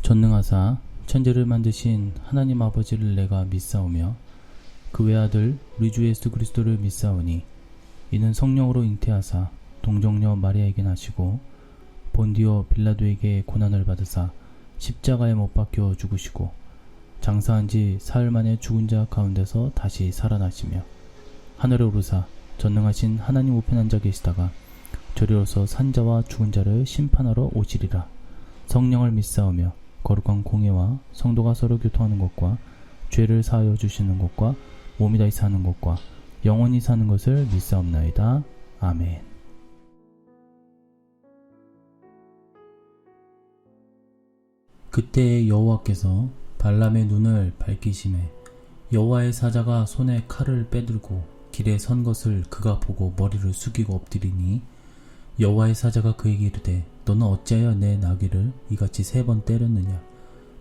전능하사 천지를 만드신 하나님 아버지를 내가 믿사오며 그 외아들 우리 주 예수 그리스도를 믿사오니 이는 성령으로 잉태하사 동정녀 마리아에게 나시고 본디오 빌라도에게 고난을 받으사 십자가에 못 박혀 죽으시고 장사한 지 사흘 만에 죽은 자 가운데서 다시 살아나시며 하늘에 오르사 전능하신 하나님 우편에 앉아 계시다가 저리로서 산자와 죽은 자를 심판하러 오시리라. 성령을 믿사오며 거룩한 공예와 성도가 서로 교통하는 것과 죄를 사하여 주시는 것과 몸이 다시 사는 것과 영원히 사는 것을 믿사옵나이다. 아멘. 그때 여호와께서 발람의 눈을 밝히심에 여호와의 사자가 손에 칼을 빼들고 길에 선 것을 그가 보고 머리를 숙이고 엎드리니 여호와의 사자가 그에게 이르되 너는 어찌하여 내 나귀를 이같이 3번 때렸느냐.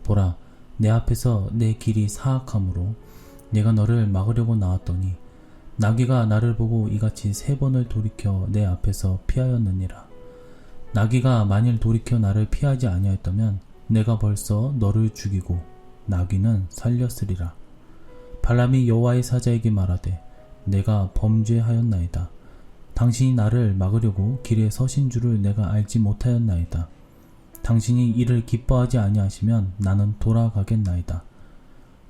보라, 내 앞에서 내 길이 사악함으로 내가 너를 막으려고 나왔더니 나귀가 나를 보고 이같이 3번을 돌이켜 내 앞에서 피하였느니라. 나귀가 만일 돌이켜 나를 피하지 아니하였다면 내가 벌써 너를 죽이고 나귀는 살렸으리라. 발람이 여호와의 사자에게 말하되 내가 범죄하였나이다. 당신이 나를 막으려고 길에 서신 줄을 내가 알지 못하였나이다. 당신이 이를 기뻐하지 아니하시면 나는 돌아가겠나이다.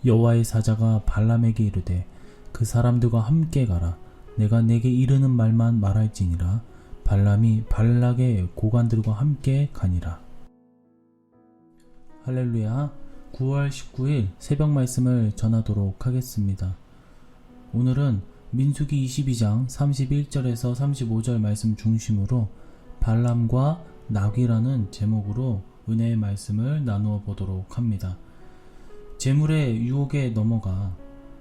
여호와의 사자가 발람에게 이르되 그 사람들과 함께 가라. 내가 내게 이르는 말만 말할지니라. 발람이 발락의 고관들과 함께 가니라. 할렐루야. 9월 19일 새벽 말씀을 전하도록 하겠습니다. 오늘은 민수기 22장 31절에서 35절 말씀 중심으로 발람과 나귀라는 제목으로 은혜의 말씀을 나누어 보도록 합니다. 재물의 유혹에 넘어가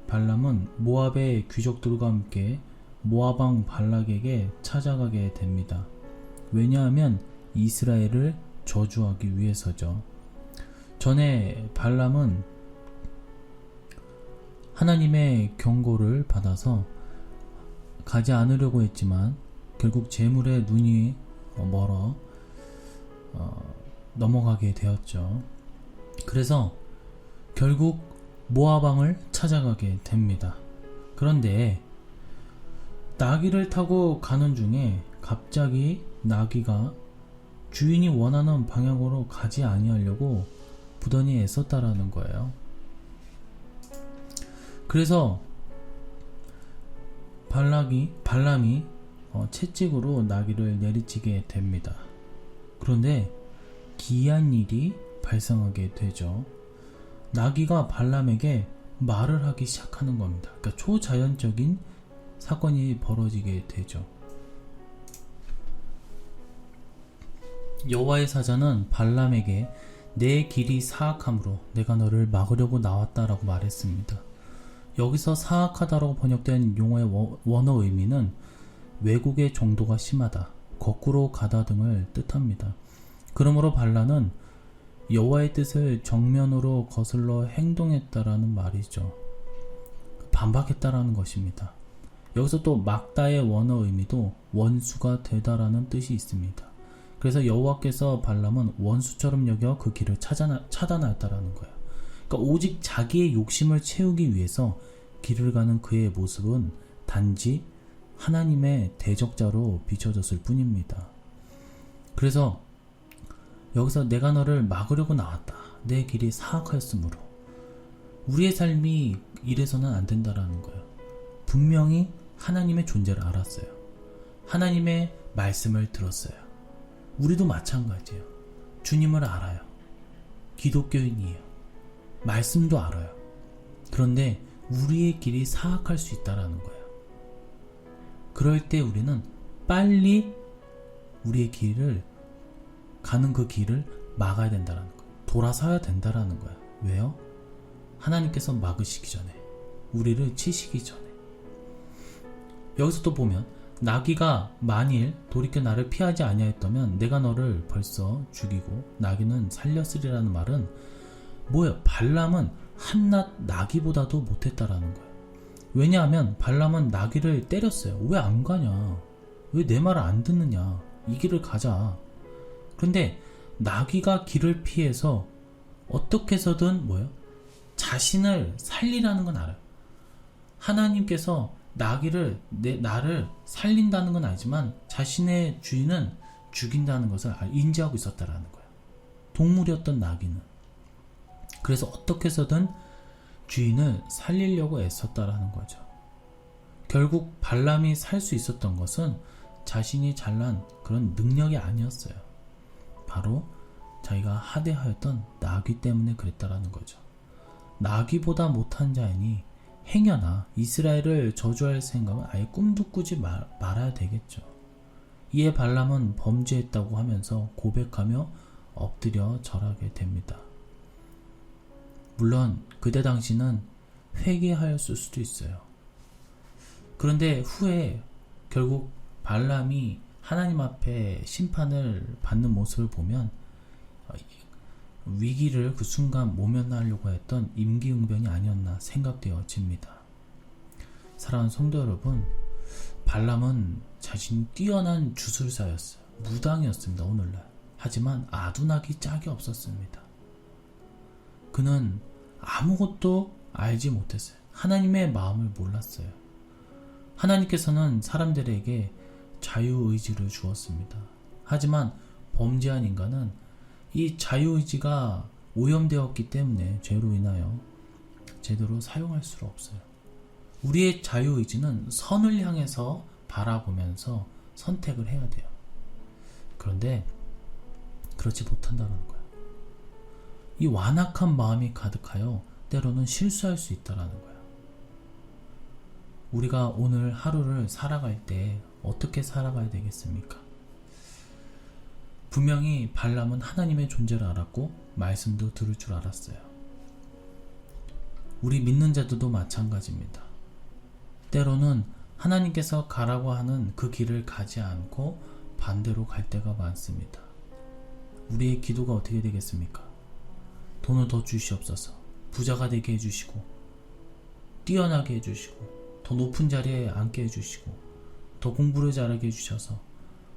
발람은 모압의 귀족들과 함께 모압왕 발락에게 찾아가게 됩니다. 왜냐하면 이스라엘을 저주하기 위해서죠. 전에 발람은 하나님의 경고를 받아서 가지 않으려고 했지만 결국 재물의 눈이 멀어 넘어가게 되었죠. 그래서 결국 모압왕을 찾아가게 됩니다. 그런데 나귀를 타고 가는 중에 갑자기 나귀가 주인이 원하는 방향으로 가지 아니하려고 부단히 애썼다라는 거예요. 그래서 발람이 채찍으로 나귀를 내리치게 됩니다. 그런데 기이한 일이 발생하게 되죠. 나귀가 발람에게 말을 하기 시작하는 겁니다. 그러니까 초자연적인 사건이 벌어지게 되죠. 여호와의 사자는 발람에게 내 길이 사악함으로 내가 너를 막으려고 나왔다라고 말했습니다. 여기서 사악하다라고 번역된 용어의 원어 의미는 왜곡의 정도가 심하다, 거꾸로 가다 등을 뜻합니다. 그러므로 발람은 여호와의 뜻을 정면으로 거슬러 행동했다라는 말이죠. 반박했다라는 것입니다. 여기서 또 막다의 원어 의미도 원수가 되다라는 뜻이 있습니다. 그래서 여호와께서 발람은 원수처럼 여겨 그 길을 차단하였다라는 거예요. 그러니까 오직 자기의 욕심을 채우기 위해서 길을 가는 그의 모습은 단지 하나님의 대적자로 비춰졌을 뿐입니다. 그래서 여기서 내가 너를 막으려고 나왔다. 내 길이 사악하였으므로. 우리의 삶이 이래서는 안 된다라는 거예요. 분명히 하나님의 존재를 알았어요. 하나님의 말씀을 들었어요. 우리도 마찬가지예요. 주님을 알아요. 기독교인이에요. 말씀도 알아요. 그런데 우리의 길이 사악할 수 있다라는 거예요. 그럴 때 우리는 빨리 우리의 길을 가는 그 길을 막아야 된다는 거예요. 돌아서야 된다라는 거예요. 왜요? 하나님께서 막으시기 전에, 우리를 치시기 전에. 여기서 또 보면 나귀가 만일 돌이켜 나를 피하지 아니하였다면 내가 너를 벌써 죽이고 나귀는 살렸으리라는 말은 뭐예요? 발람은 한낱 나귀보다도 못했다라는 거예요. 왜냐하면 발람은 나귀를 때렸어요. 왜 안 가냐? 왜 내 말을 안 듣느냐? 이 길을 가자. 그런데 나귀가 길을 피해서 어떻게 해서든 자신을 살리라는 건 알아요. 하나님께서 나를 살린다는 건 알지만 자신의 주인은 죽인다는 것을 인지하고 있었다라는 거예요. 동물이었던 나귀는. 그래서 어떻게 해서든 주인을 살리려고 애썼다라는 거죠. 결국 발람이 살 수 있었던 것은 자신이 잘난 그런 능력이 아니었어요. 바로 자기가 하대하였던 나귀 때문에 그랬다라는 거죠. 나귀보다 못한 자이니 행여나 이스라엘을 저주할 생각은 아예 꿈도 꾸지 말아야 되겠죠. 이에 발람은 범죄했다고 하면서 고백하며 엎드려 절하게 됩니다. 물론 그때 당시는 회개하였을 수도 있어요. 그런데 후에 결국 발람이 하나님 앞에 심판을 받는 모습을 보면 위기를 그 순간 모면하려고 했던 임기응변이 아니었나 생각되어집니다. 사랑하는 성도 여러분, 발람은 자신이 뛰어난 주술사였어요. 무당이었습니다. 오늘날. 하지만 아둔하기 짝이 없었습니다. 그는 아무것도 알지 못했어요. 하나님의 마음을 몰랐어요. 하나님께서는 사람들에게 자유의지를 주었습니다. 하지만 범죄한 인간은 이 자유의지가 오염되었기 때문에 죄로 인하여 제대로 사용할 수가 없어요. 우리의 자유의지는 선을 향해서 바라보면서 선택을 해야 돼요. 그런데 그렇지 못한다는 거예요. 이 완악한 마음이 가득하여 때로는 실수할 수 있다는 거예요. 우리가 오늘 하루를 살아갈 때 어떻게 살아가야 되겠습니까? 분명히 발람은 하나님의 존재를 알았고 말씀도 들을 줄 알았어요. 우리 믿는 자들도 마찬가지입니다. 때로는 하나님께서 가라고 하는 그 길을 가지 않고 반대로 갈 때가 많습니다. 우리의 기도가 어떻게 되겠습니까? 돈을 더 주시옵소서. 부자가 되게 해주시고 뛰어나게 해주시고 더 높은 자리에 앉게 해주시고 더 공부를 잘하게 해주셔서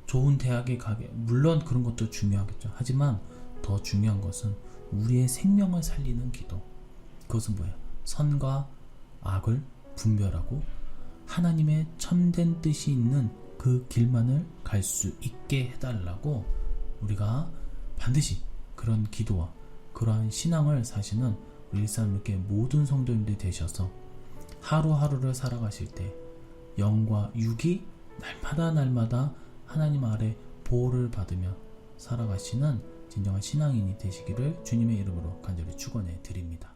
좋은 대학에 가게. 물론 그런 것도 중요하겠죠. 하지만 더 중요한 것은 우리의 생명을 살리는 기도. 그것은 뭐예요? 선과 악을 분별하고 하나님의 참된 뜻이 있는 그 길만을 갈 수 있게 해달라고 우리가 반드시 그런 기도와 그러한 신앙을 사시는 우리 일산교회 모든 성도님들이 되셔서 하루하루를 살아가실 때 영과 육이 날마다 하나님 아래 보호를 받으며 살아가시는 진정한 신앙인이 되시기를 주님의 이름으로 간절히 축원해 드립니다.